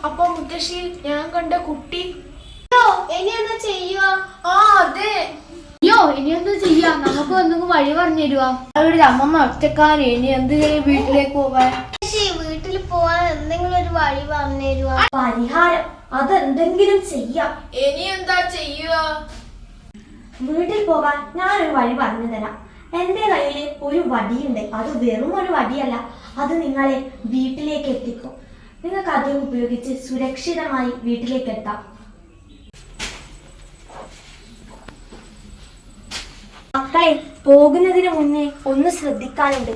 അപ്പൊ മുത്തശ്ശി ഞാൻ കണ്ട കുട്ടി ഇനി എന്താ ചെയ്യുക? അതെ. അയ്യോ ഇനി എന്താ ചെയ്യാ? നമുക്ക് എന്തെങ്കിലും വഴി പറഞ്ഞു തരുവാ? അവിടെ അമ്മമ്മ ഒറ്റക്കാരെ ഇനി എന്ത് വീട്ടിലേക്ക് പോവാൻ? വീട്ടിൽ പോവാൻ എന്തെങ്കിലും ഒരു വഴി പറഞ്ഞു തരുവാ? പരിഹാരം അതെന്തെങ്കിലും ചെയ്യാം. ഇനി എന്താ ചെയ്യുക? വീട്ടിൽ പോകാൻ ഞാനൊരു വഴി പറഞ്ഞു തരാം. എൻ്റെ കയ്യിൽ ഒരു വടിയുണ്ട്. അത് വെറും ഒരു വടിയല്ല, അത് നിങ്ങളെ വീട്ടിലേക്ക് എത്തിക്കും. നിങ്ങൾക്ക് അത് ഉപയോഗിച്ച് സുരക്ഷിതമായി വീട്ടിലേക്ക് എത്താം. മക്കളെ, പോകുന്നതിന് മുന്നേ ഒന്ന് ശ്രദ്ധിക്കാനുണ്ട്.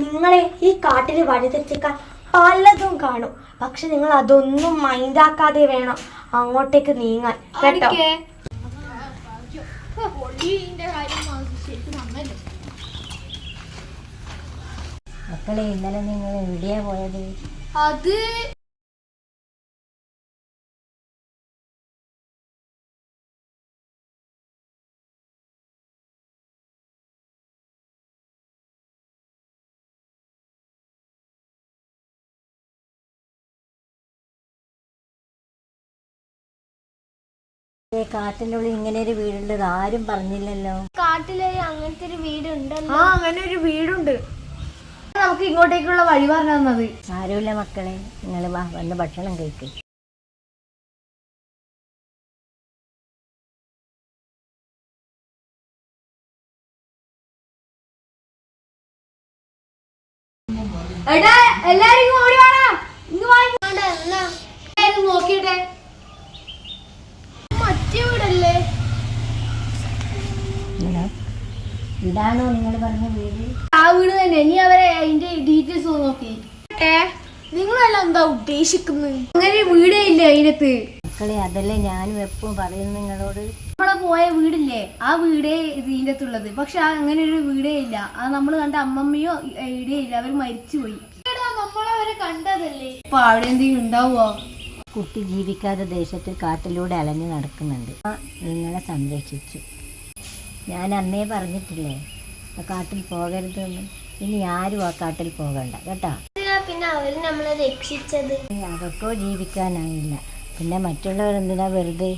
നിങ്ങളെ ഈ കാട്ടിൽ വഴിതെറ്റിക്കാൻ പലതും കാണും. പക്ഷെ നിങ്ങൾ അതൊന്നും മൈൻഡാക്കാതെ വേണം അങ്ങോട്ടേക്ക് നീങ്ങാൻ, കേട്ടോ? മക്കളെ, ഇന്നലെ നിങ്ങൾ എവിടെയാ പോയത്? അത് കാട്ടിൻ്റെ ഉള്ളിൽ ഇങ്ങനെ ഒരു വീടുള്ളത് ആരും പറഞ്ഞില്ലല്ലോ. കാട്ടിലെ അങ്ങനത്തെ ഒരു വീടുണ്ടല്ലോ. അങ്ങനെ ഒരു വീടുണ്ട്. നമുക്ക് ഇങ്ങോട്ടേക്കുള്ള വഴി പറഞ്ഞു തന്നത്. ആരുമില്ല മക്കളെ, നിങ്ങൾ വന്ന് ഭക്ഷണം കഴിക്കും. എല്ലാരും ഓടി വാടാ. നോക്കിട്ടെ, മറ്റേ വീടല്ലേ? ഇതാണോ നിങ്ങൾ പറഞ്ഞ വീട്? ആ വീട് തന്നെ. ഇനി അവരെ അതിന്റെ ഡീറ്റെയിൽസ് നോക്കി. നിങ്ങളെല്ലാം എന്താ ഉദ്ദേശിക്കുന്നത്? അങ്ങനെ വീടേ ഇല്ല അതിനകത്ത്. മക്കളെ, അതല്ലേ ഞാനും എപ്പോഴും പറയുന്നു നിങ്ങളോട്. നമ്മളെ പോയ വീടില്ലേ, ആ വീടേ ഇതിൻ്റെ അകത്തുള്ളത്. പക്ഷെ അങ്ങനെ ഒരു വീടേ ഇല്ല. അത് നമ്മൾ കണ്ട അമ്മമ്മയോ ഇവിടെ ഇല്ല, അവർ മരിച്ചുപോയി. നമ്മളവരെ കണ്ടതല്ലേ. അപ്പൊ അവിടെ എന്തെങ്കിലും ഉണ്ടാവുമോ? കുട്ടി ജീവിക്കാതെ ദേശത്ത് കാട്ടിലൂടെ അലഞ്ഞു നടക്കുന്നുണ്ട്. നിങ്ങളെ സംരക്ഷിച്ചു. ഞാൻ അന്നേ പറഞ്ഞിട്ടില്ലേ ആ കാട്ടിൽ പോകരുതെന്ന്. ഇനി ആരും ആ കാട്ടിൽ പോകണ്ട, കേട്ടോ? പിന്നെ അവര് നമ്മളെ രക്ഷിച്ചത്. അവർക്കോ ജീവിക്കാനായില്ല, പിന്നെ മറ്റുള്ളവർ എന്തിനാ വെറുതെ?